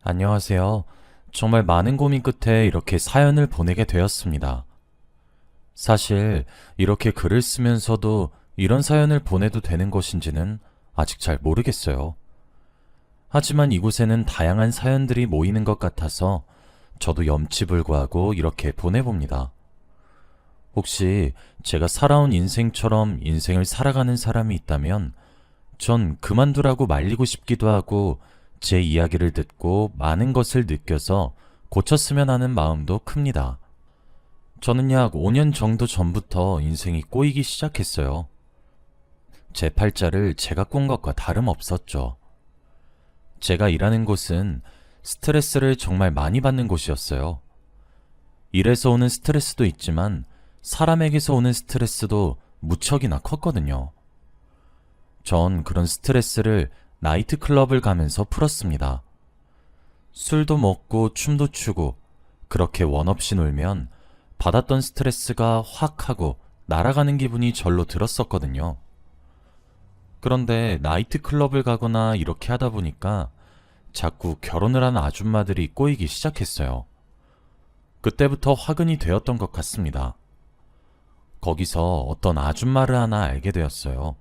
안녕하세요. 정말 많은 고민 끝에 이렇게 사연을 보내게 되었습니다. 사실 이렇게 글을 쓰면서도 이런 사연을 보내도 되는 것인지는 아직 잘 모르겠어요. 하지만 이곳에는 다양한 사연들이 모이는 것 같아서 저도 염치불구하고 이렇게 보내봅니다. 혹시 제가 살아온 인생처럼 인생을 살아가는 사람이 있다면 전 그만두라고 말리고 싶기도 하고 제 이야기를 듣고 많은 것을 느껴서 고쳤으면 하는 마음도 큽니다. 저는 약 5년 정도 전부터 인생이 꼬이기 시작했어요. 제 팔자를 제가 꾼 것과 다름없었죠. 제가 일하는 곳은 스트레스를 정말 많이 받는 곳이었어요. 일에서 오는 스트레스도 있지만 사람에게서 오는 스트레스도 무척이나 컸거든요. 전 그런 스트레스를 나이트클럽을 가면서 풀었습니다. 술도 먹고 춤도 추고 그렇게 원 없이 놀면 받았던 스트레스가 확 하고 날아가는 기분이 절로 들었었거든요. 그런데 나이트클럽을 가거나 이렇게 하다 보니까 자꾸 결혼을 한 아줌마들이 꼬이기 시작했어요. 그때부터 화근이 되었던 것 같습니다. 거기서 어떤 아줌마를 하나 알게 되었어요.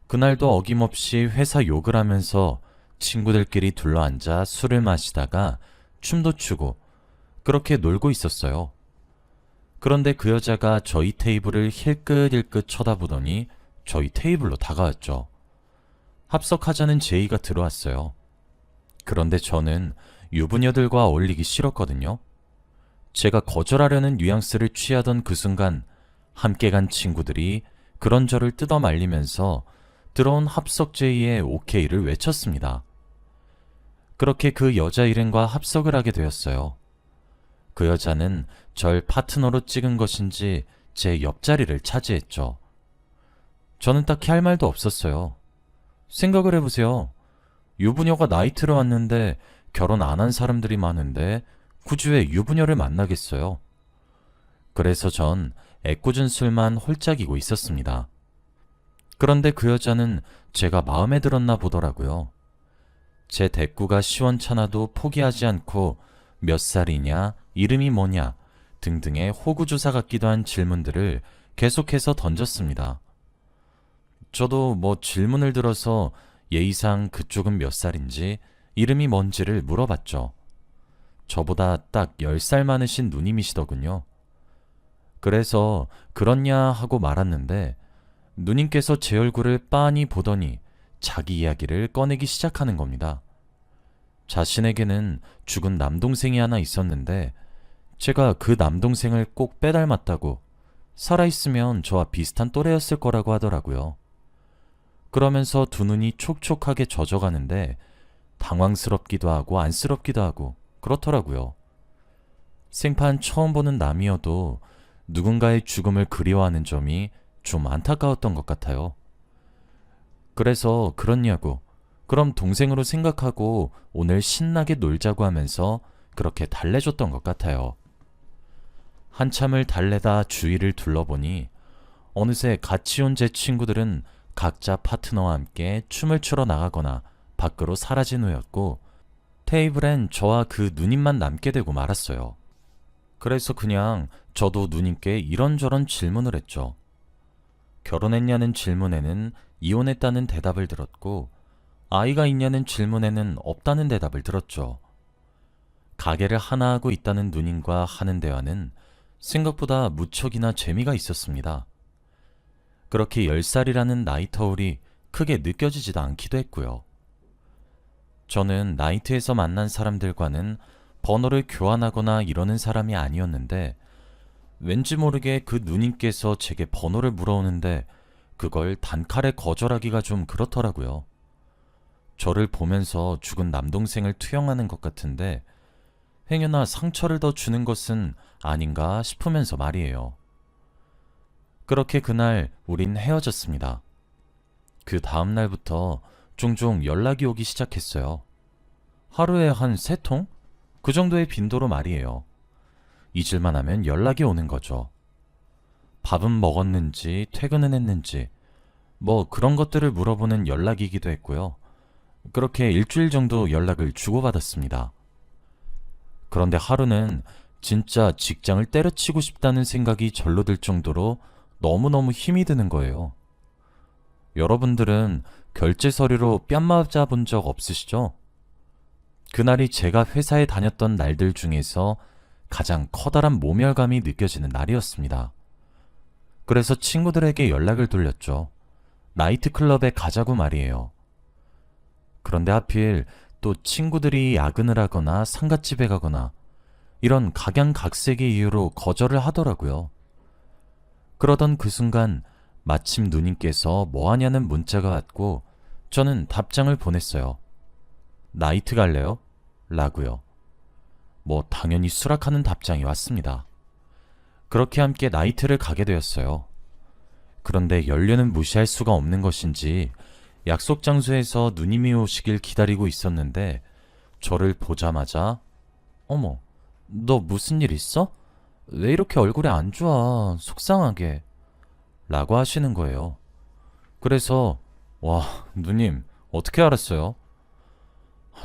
그날도 어김없이 회사 욕을 하면서 친구들끼리 둘러앉아 술을 마시다가 춤도 추고 그렇게 놀고 있었어요. 그런데 그 여자가 저희 테이블을 힐끗힐끗 쳐다보더니 저희 테이블로 다가왔죠. 합석하자는 제의가 들어왔어요. 그런데 저는 유부녀들과 어울리기 싫었거든요. 제가 거절하려는 뉘앙스를 취하던 그 순간 함께 간 친구들이 그런 저를 뜯어 말리면서 들어온 합석 제의에 오케이를 외쳤습니다. 그렇게 그 여자 일행과 합석을 하게 되었어요. 그 여자는 절 파트너로 찍은 것인지 제 옆자리를 차지했죠. 저는 딱히 할 말도 없었어요. 생각을 해보세요. 유부녀가 나이트를 왔는데 결혼 안 한 사람들이 많은데 굳이 왜 유부녀를 만나겠어요? 그래서 전 애꿎은 술만 홀짝이고 있었습니다. 그런데 그 여자는 제가 마음에 들었나 보더라고요. 제 대꾸가 시원찮아도 포기하지 않고 몇 살이냐, 이름이 뭐냐 등등의 호구조사 같기도 한 질문들을 계속해서 던졌습니다. 저도 질문을 들어서 예의상 그쪽은 몇 살인지 이름이 뭔지를 물어봤죠. 저보다 딱 10살 많으신 누님이시더군요. 그래서 그렇냐 하고 말았는데 누님께서 제 얼굴을 빤히 보더니 자기 이야기를 꺼내기 시작하는 겁니다. 자신에게는 죽은 남동생이 하나 있었는데 제가 그 남동생을 꼭 빼닮았다고, 살아있으면 저와 비슷한 또래였을 거라고 하더라고요. 그러면서 두 눈이 촉촉하게 젖어가는데 당황스럽기도 하고 안쓰럽기도 하고 그렇더라고요. 생판 처음 보는 남이어도 누군가의 죽음을 그리워하는 점이 좀 안타까웠던 것 같아요. 그래서 그렇냐고, 그럼 동생으로 생각하고 오늘 신나게 놀자고 하면서 그렇게 달래줬던 것 같아요. 한참을 달래다 주위를 둘러보니 어느새 같이 온 제 친구들은 각자 파트너와 함께 춤을 추러 나가거나 밖으로 사라진 후였고 테이블엔 저와 그 누님만 남게 되고 말았어요. 그래서 그냥 저도 누님께 이런저런 질문을 했죠. 결혼했냐는 질문에는 이혼했다는 대답을 들었고 아이가 있냐는 질문에는 없다는 대답을 들었죠. 가게를 하나 하고 있다는 누님과 하는 대화는 생각보다 무척이나 재미가 있었습니다. 그렇게 10살이라는 나이 터울이 크게 느껴지지도 않기도 했고요. 저는 나이트에서 만난 사람들과는 번호를 교환하거나 이러는 사람이 아니었는데 왠지 모르게 그 누님께서 제게 번호를 물어오는데 그걸 단칼에 거절하기가 좀 그렇더라고요. 저를 보면서 죽은 남동생을 투영하는 것 같은데 행여나 상처를 더 주는 것은 아닌가 싶으면서 말이에요. 그렇게 그날 우린 헤어졌습니다. 그 다음 날부터 종종 연락이 오기 시작했어요. 하루에 한 3통? 그 정도의 빈도로 말이에요. 잊을만 하면 연락이 오는 거죠. 밥은 먹었는지 퇴근은 했는지 그런 것들을 물어보는 연락이기도 했고요. 그렇게 일주일 정도 연락을 주고받았습니다. 그런데 하루는 진짜 직장을 때려치고 싶다는 생각이 절로 들 정도로 너무너무 힘이 드는 거예요. 여러분들은 결제 서류로 뺨 맞아본 적 없으시죠? 그날이 제가 회사에 다녔던 날들 중에서 가장 커다란 모멸감이 느껴지는 날이었습니다. 그래서 친구들에게 연락을 돌렸죠. 나이트클럽에 가자고 말이에요. 그런데 하필 또 친구들이 야근을 하거나 상갓집에 가거나 이런 각양각색의 이유로 거절을 하더라고요. 그러던 그 순간 마침 누님께서 뭐하냐는 문자가 왔고 저는 답장을 보냈어요. 나이트 갈래요? 라고요. 당연히 수락하는 답장이 왔습니다. 그렇게 함께 나이트를 가게 되었어요. 그런데 연륜은 무시할 수가 없는 것인지 약속 장소에서 누님이 오시길 기다리고 있었는데 저를 보자마자 어머, 너 무슨 일 있어? 왜 이렇게 얼굴이 안 좋아? 속상하게 라고 하시는 거예요. 그래서 와, 누님 어떻게 알았어요?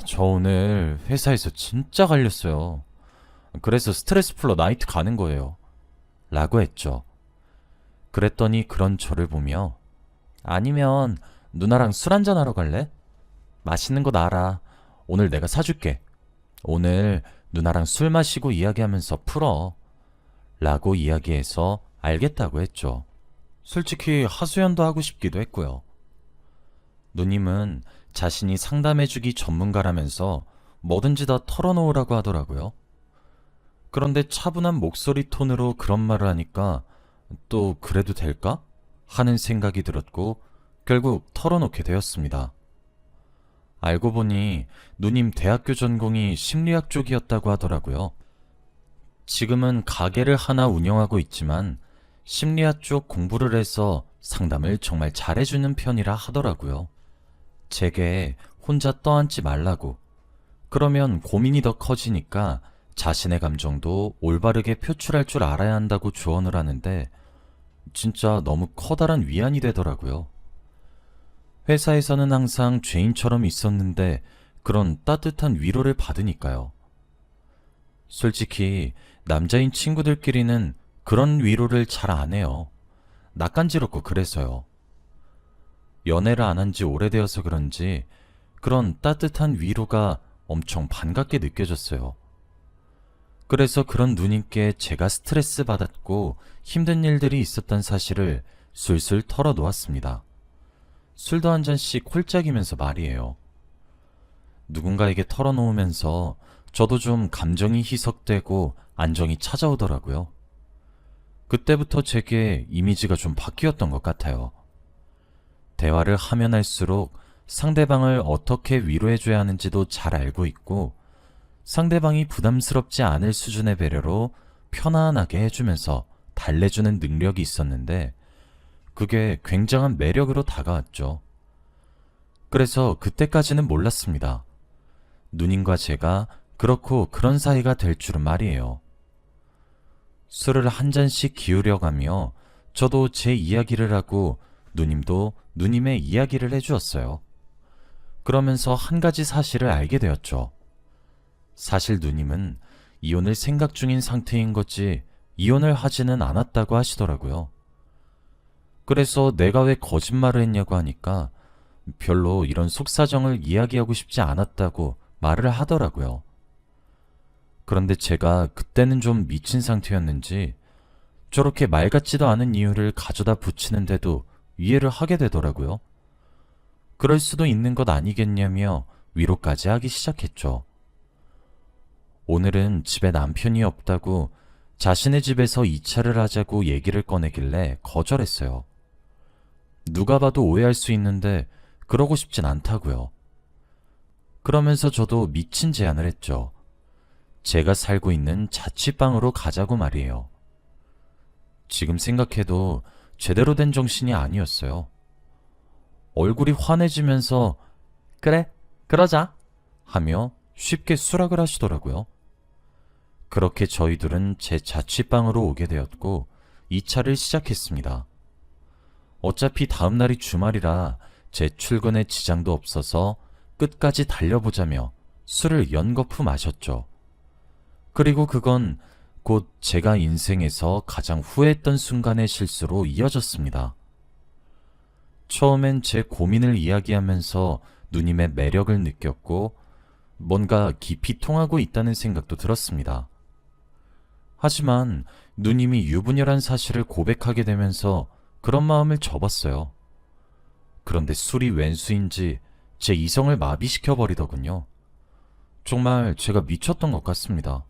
저 오늘 회사에서 진짜 갈렸어요. 그래서 스트레스 풀러 나이트 가는 거예요. 라고 했죠. 그랬더니 그런 저를 보며 아니면 누나랑 술 한잔 하러 갈래? 맛있는 거 알아. 오늘 내가 사줄게. 오늘 누나랑 술 마시고 이야기하면서 풀어. 라고 이야기해서 알겠다고 했죠. 솔직히 하소연도 하고 싶기도 했고요. 누님은 자신이 상담해주기 전문가라면서 뭐든지 다 털어놓으라고 하더라고요. 그런데 차분한 목소리 톤으로 그런 말을 하니까 또 그래도 될까? 하는 생각이 들었고 결국 털어놓게 되었습니다. 알고 보니 누님 대학교 전공이 심리학 쪽이었다고 하더라고요. 지금은 가게를 하나 운영하고 있지만 심리학 쪽 공부를 해서 상담을 정말 잘해주는 편이라 하더라고요. 제게 혼자 떠안지 말라고. 그러면 고민이 더 커지니까 자신의 감정도 올바르게 표출할 줄 알아야 한다고 조언을 하는데 진짜 너무 커다란 위안이 되더라고요. 회사에서는 항상 죄인처럼 있었는데 그런 따뜻한 위로를 받으니까요. 솔직히 남자인 친구들끼리는 그런 위로를 잘 안 해요. 낯간지럽고 그래서요. 연애를 안 한 지 오래되어서 그런지 그런 따뜻한 위로가 엄청 반갑게 느껴졌어요. 그래서 그런 누님께 제가 스트레스 받았고 힘든 일들이 있었던 사실을 술술 털어놓았습니다. 술도 한 잔씩 홀짝이면서 말이에요. 누군가에게 털어놓으면서 저도 좀 감정이 희석되고 안정이 찾아오더라고요. 그때부터 제게 이미지가 좀 바뀌었던 것 같아요. 대화를 하면 할수록 상대방을 어떻게 위로해줘야 하는지도 잘 알고 있고 상대방이 부담스럽지 않을 수준의 배려로 편안하게 해주면서 달래주는 능력이 있었는데 그게 굉장한 매력으로 다가왔죠. 그래서 그때까지는 몰랐습니다. 누님과 제가 그렇고 그런 사이가 될 줄은 말이에요. 술을 한 잔씩 기울여가며 저도 제 이야기를 하고 누님도 누님의 이야기를 해주었어요. 그러면서 한 가지 사실을 알게 되었죠. 사실 누님은 이혼을 생각 중인 상태인 거지 이혼을 하지는 않았다고 하시더라고요. 그래서 내가 왜 거짓말을 했냐고 하니까 별로 이런 속사정을 이야기하고 싶지 않았다고 말을 하더라고요. 그런데 제가 그때는 좀 미친 상태였는지 저렇게 말 같지도 않은 이유를 가져다 붙이는데도 이해를 하게 되더라고요. 그럴 수도 있는 것 아니겠냐며 위로까지 하기 시작했죠. 오늘은 집에 남편이 없다고 자신의 집에서 2차를 하자고 얘기를 꺼내길래 거절했어요. 누가 봐도 오해할 수 있는데 그러고 싶진 않다고요. 그러면서 저도 미친 제안을 했죠. 제가 살고 있는 자취방으로 가자고 말이에요. 지금 생각해도 제대로 된 정신이 아니었어요. 얼굴이 환해지면서 그래, 그러자 하며 쉽게 수락을 하시더라고요. 그렇게 저희들은 제 자취방으로 오게 되었고 2차를 시작했습니다. 어차피 다음날이 주말이라 제 출근에 지장도 없어서 끝까지 달려보자며 술을 연거푸 마셨죠. 그리고 그건 곧 제가 인생에서 가장 후회했던 순간의 실수로 이어졌습니다. 처음엔 제 고민을 이야기하면서 누님의 매력을 느꼈고 뭔가 깊이 통하고 있다는 생각도 들었습니다. 하지만 누님이 유부녀란 사실을 고백하게 되면서 그런 마음을 접었어요. 그런데 술이 웬수인지 제 이성을 마비시켜 버리더군요. 정말 제가 미쳤던 것 같습니다.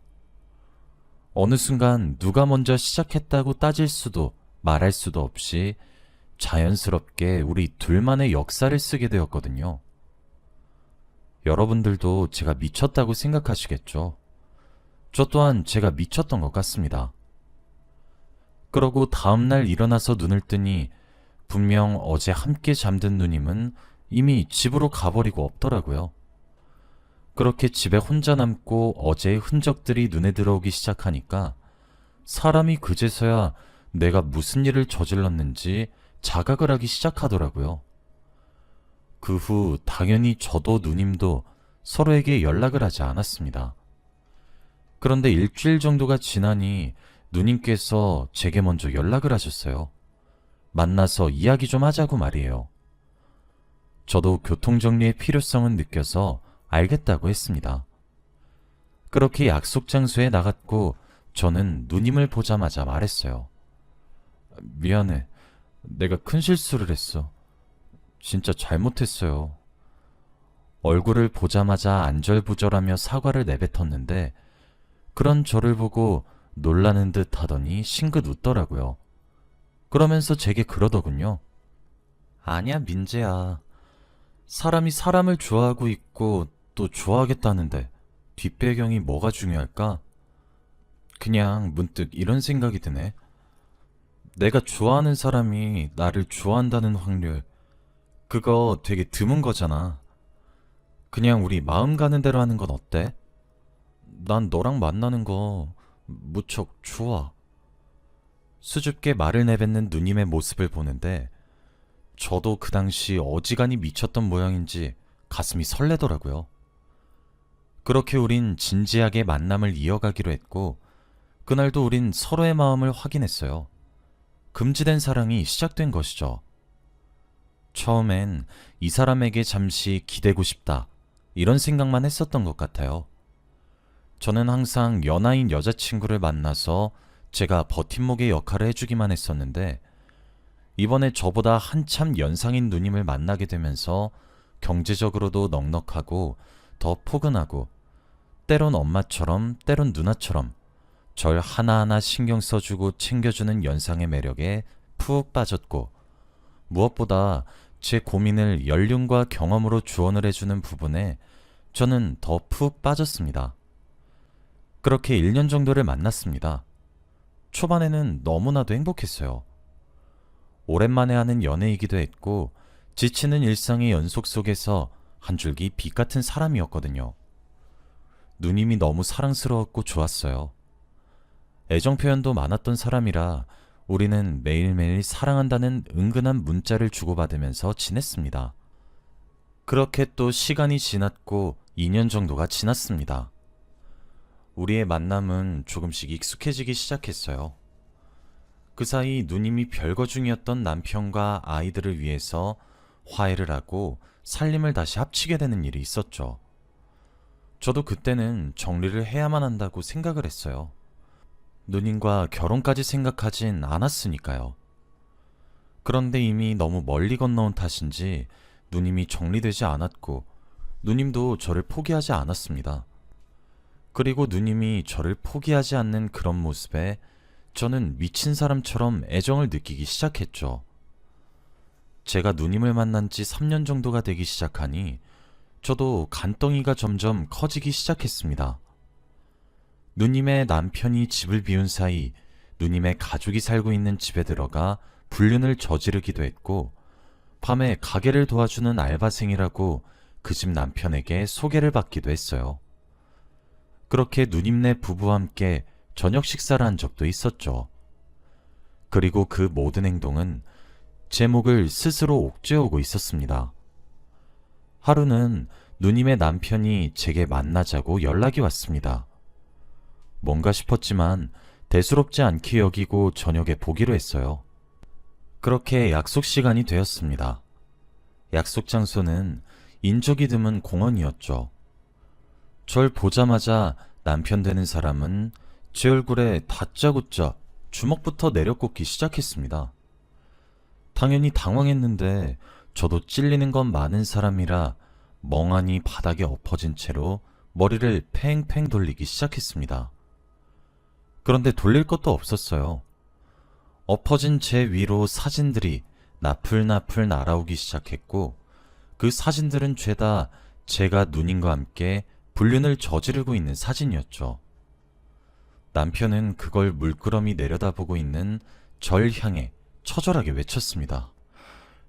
어느 순간 누가 먼저 시작했다고 따질 수도 말할 수도 없이 자연스럽게 우리 둘만의 역사를 쓰게 되었거든요. 여러분들도 제가 미쳤다고 생각하시겠죠? 저 또한 제가 미쳤던 것 같습니다. 그러고 다음날 일어나서 눈을 뜨니 분명 어제 함께 잠든 누님은 이미 집으로 가버리고 없더라고요. 그렇게 집에 혼자 남고 어제의 흔적들이 눈에 들어오기 시작하니까 사람이 그제서야 내가 무슨 일을 저질렀는지 자각을 하기 시작하더라고요. 그 후 당연히 저도 누님도 서로에게 연락을 하지 않았습니다. 그런데 일주일 정도가 지나니 누님께서 제게 먼저 연락을 하셨어요. 만나서 이야기 좀 하자고 말이에요. 저도 교통정리의 필요성은 느껴서 알겠다고 했습니다. 그렇게 약속 장소에 나갔고 저는 누님을 보자마자 말했어요. 미안해. 내가 큰 실수를 했어. 진짜 잘못했어요. 얼굴을 보자마자 안절부절하며 사과를 내뱉었는데 그런 저를 보고 놀라는 듯 하더니 싱긋 웃더라고요. 그러면서 제게 그러더군요. 아니야, 민재야. 사람이 사람을 좋아하고 있고 또 좋아하겠다는데 뒷배경이 뭐가 중요할까? 그냥 문득 이런 생각이 드네. 내가 좋아하는 사람이 나를 좋아한다는 확률, 그거 되게 드문 거잖아. 그냥 우리 마음 가는 대로 하는 건 어때? 난 너랑 만나는 거 무척 좋아. 수줍게 말을 내뱉는 누님의 모습을 보는데 저도 그 당시 어지간히 미쳤던 모양인지 가슴이 설레더라고요. 그렇게 우린 진지하게 만남을 이어가기로 했고 그날도 우린 서로의 마음을 확인했어요. 금지된 사랑이 시작된 것이죠. 처음엔 이 사람에게 잠시 기대고 싶다 이런 생각만 했었던 것 같아요. 저는 항상 연하인 여자친구를 만나서 제가 버팀목의 역할을 해주기만 했었는데 이번에 저보다 한참 연상인 누님을 만나게 되면서 경제적으로도 넉넉하고 더 포근하고 때론 엄마처럼 때론 누나처럼 절 하나하나 신경 써주고 챙겨주는 연상의 매력에 푹 빠졌고 무엇보다 제 고민을 연륜과 경험으로 조언을 해주는 부분에 저는 더 푹 빠졌습니다. 그렇게 1년 정도를 만났습니다. 초반에는 너무나도 행복했어요. 오랜만에 하는 연애이기도 했고 지치는 일상의 연속 속에서 한 줄기 빛 같은 사람이었거든요. 누님이 너무 사랑스러웠고 좋았어요. 애정 표현도 많았던 사람이라 우리는 매일매일 사랑한다는 은근한 문자를 주고받으면서 지냈습니다. 그렇게 또 시간이 지났고 2년 정도가 지났습니다. 우리의 만남은 조금씩 익숙해지기 시작했어요. 그 사이 누님이 별거 중이었던 남편과 아이들을 위해서 화해를 하고 살림을 다시 합치게 되는 일이 있었죠. 저도 그때는 정리를 해야만 한다고 생각을 했어요. 누님과 결혼까지 생각하진 않았으니까요. 그런데 이미 너무 멀리 건너온 탓인지 누님이 정리되지 않았고 누님도 저를 포기하지 않았습니다. 그리고 누님이 저를 포기하지 않는 그런 모습에 저는 미친 사람처럼 애정을 느끼기 시작했죠. 제가 누님을 만난 지 3년 정도가 되기 시작하니 저도 간덩이가 점점 커지기 시작했습니다. 누님의 남편이 집을 비운 사이 누님의 가족이 살고 있는 집에 들어가 불륜을 저지르기도 했고 밤에 가게를 도와주는 알바생이라고 그 집 남편에게 소개를 받기도 했어요. 그렇게 누님네 부부와 함께 저녁 식사를 한 적도 있었죠. 그리고 그 모든 행동은 제 목을 스스로 옥죄어오고 있었습니다. 하루는 누님의 남편이 제게 만나자고 연락이 왔습니다. 뭔가 싶었지만 대수롭지 않게 여기고 저녁에 보기로 했어요. 그렇게 약속 시간이 되었습니다. 약속 장소는 인적이 드문 공원이었죠. 절 보자마자 남편 되는 사람은 제 얼굴에 다짜고짜 주먹부터 내려꽂기 시작했습니다. 당연히 당황했는데 저도 찔리는 건 많은 사람이라 멍하니 바닥에 엎어진 채로 머리를 팽팽 돌리기 시작했습니다. 그런데 돌릴 것도 없었어요. 엎어진 제 위로 사진들이 나풀나풀 날아오기 시작했고 그 사진들은 죄다 제가 누님과 함께 불륜을 저지르고 있는 사진이었죠. 남편은 그걸 물끄러미 내려다보고 있는 절 향해 처절하게 외쳤습니다.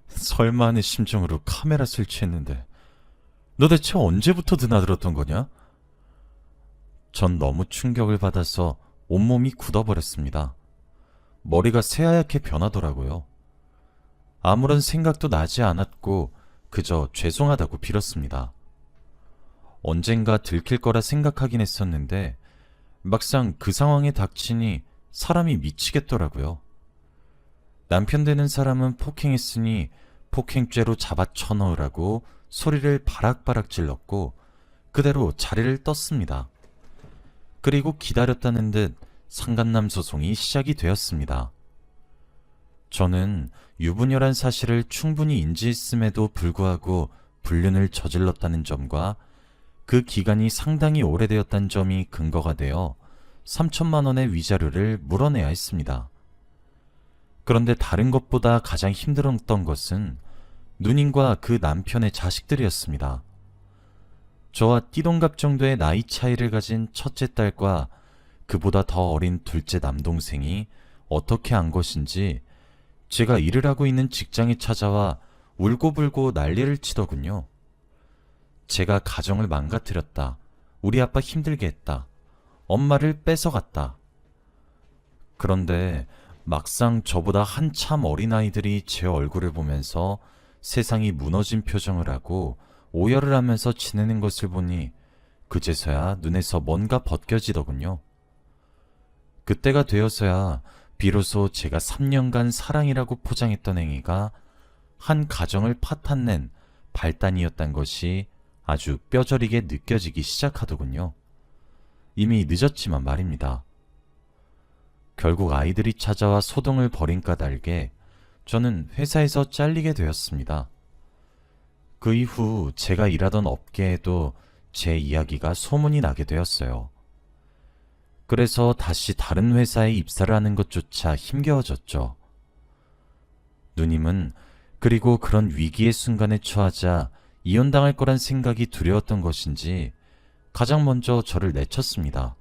설마 하는 심정으로 카메라 설치했는데 너 대체 언제부터 드나들었던 거냐? 전 너무 충격을 받아서 온몸이 굳어버렸습니다. 머리가 새하얗게 변하더라고요. 아무런 생각도 나지 않았고 그저 죄송하다고 빌었습니다. 언젠가 들킬 거라 생각하긴 했었는데 막상 그 상황에 닥치니 사람이 미치겠더라고요. 남편 되는 사람은 폭행했으니 폭행죄로 잡아 쳐넣으라고 소리를 바락바락 질렀고 그대로 자리를 떴습니다. 그리고 기다렸다는 듯 상간남 소송이 시작이 되었습니다. 저는 유부녀란 사실을 충분히 인지했음에도 불구하고 불륜을 저질렀다는 점과 그 기간이 상당히 오래되었다는 점이 근거가 되어 3천만 원의 위자료를 물어내야 했습니다. 그런데 다른 것보다 가장 힘들었던 것은 누님과 그 남편의 자식들이었습니다. 저와 띠동갑 정도의 나이 차이를 가진 첫째 딸과 그보다 더 어린 둘째 남동생이 어떻게 한 것인지 제가 일을 하고 있는 직장에 찾아와 울고불고 난리를 치더군요. 제가 가정을 망가뜨렸다. 우리 아빠 힘들게 했다. 엄마를 뺏어갔다. 그런데 막상 저보다 한참 어린아이들이 제 얼굴을 보면서 세상이 무너진 표정을 하고 오열을 하면서 지내는 것을 보니 그제서야 눈에서 뭔가 벗겨지더군요. 그때가 되어서야 비로소 제가 3년간 사랑이라고 포장했던 행위가 한 가정을 파탄낸 발단이었단 것이 아주 뼈저리게 느껴지기 시작하더군요. 이미 늦었지만 말입니다. 결국 아이들이 찾아와 소동을 벌인 까닭에 저는 회사에서 잘리게 되었습니다. 그 이후 제가 일하던 업계에도 제 이야기가 소문이 나게 되었어요. 그래서 다시 다른 회사에 입사를 하는 것조차 힘겨워졌죠. 누님은 그리고 그런 위기의 순간에 처하자 이혼당할 거란 생각이 두려웠던 것인지 가장 먼저 저를 내쳤습니다.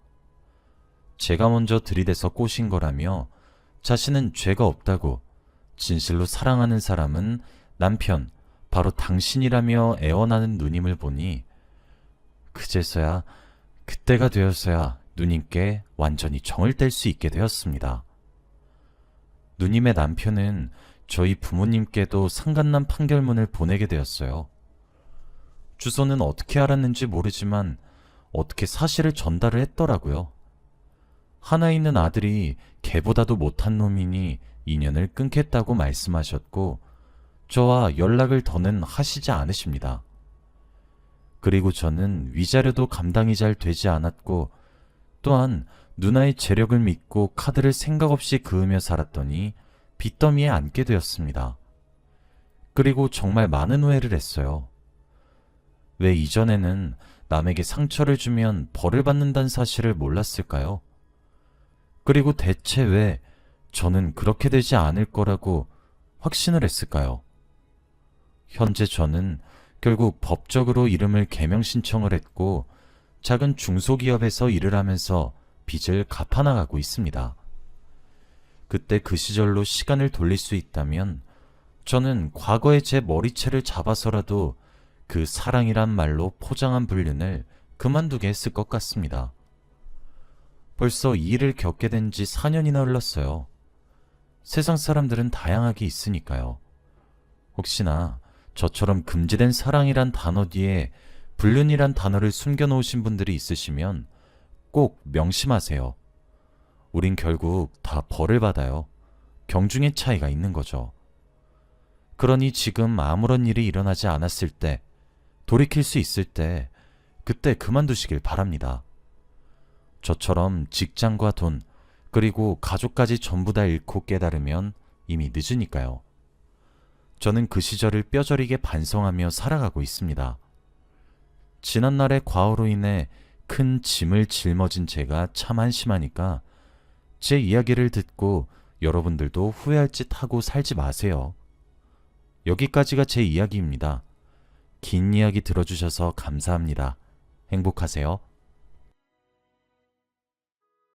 제가 먼저 들이대서 꼬신 거라며 자신은 죄가 없다고 진실로 사랑하는 사람은 남편, 바로 당신이라며 애원하는 누님을 보니 그제서야 그때가 되어서야 누님께 완전히 정을 뗄 수 있게 되었습니다. 누님의 남편은 저희 부모님께도 상간남 판결문을 보내게 되었어요. 주소는 어떻게 알았는지 모르지만 어떻게 사실을 전달을 했더라고요. 하나 있는 아들이 걔보다도 못한 놈이니 인연을 끊겠다고 말씀하셨고 저와 연락을 더는 하시지 않으십니다. 그리고 저는 위자료도 감당이 잘 되지 않았고 또한 누나의 재력을 믿고 카드를 생각 없이 그으며 살았더니 빚더미에 앉게 되었습니다. 그리고 정말 많은 후회를 했어요. 왜 이전에는 남에게 상처를 주면 벌을 받는다는 사실을 몰랐을까요? 그리고 대체 왜 저는 그렇게 되지 않을 거라고 확신을 했을까요? 현재 저는 결국 법적으로 이름을 개명 신청을 했고 작은 중소기업에서 일을 하면서 빚을 갚아나가고 있습니다. 그때 그 시절로 시간을 돌릴 수 있다면 저는 과거의 제 머리채를 잡아서라도 그 사랑이란 말로 포장한 불륜을 그만두게 했을 것 같습니다. 벌써 이 일을 겪게 된 지 4년이나 흘렀어요. 세상 사람들은 다양하게 있으니까요. 혹시나 저처럼 금지된 사랑이란 단어 뒤에 불륜이란 단어를 숨겨놓으신 분들이 있으시면 꼭 명심하세요. 우린 결국 다 벌을 받아요. 경중의 차이가 있는 거죠. 그러니 지금 아무런 일이 일어나지 않았을 때, 돌이킬 수 있을 때, 그때 그만두시길 바랍니다. 저처럼 직장과 돈, 그리고 가족까지 전부 다 잃고 깨달으면 이미 늦으니까요. 저는 그 시절을 뼈저리게 반성하며 살아가고 있습니다. 지난날의 과오로 인해 큰 짐을 짊어진 제가 참 한심하니까 제 이야기를 듣고 여러분들도 후회할 짓 하고 살지 마세요. 여기까지가 제 이야기입니다. 긴 이야기 들어주셔서 감사합니다. 행복하세요.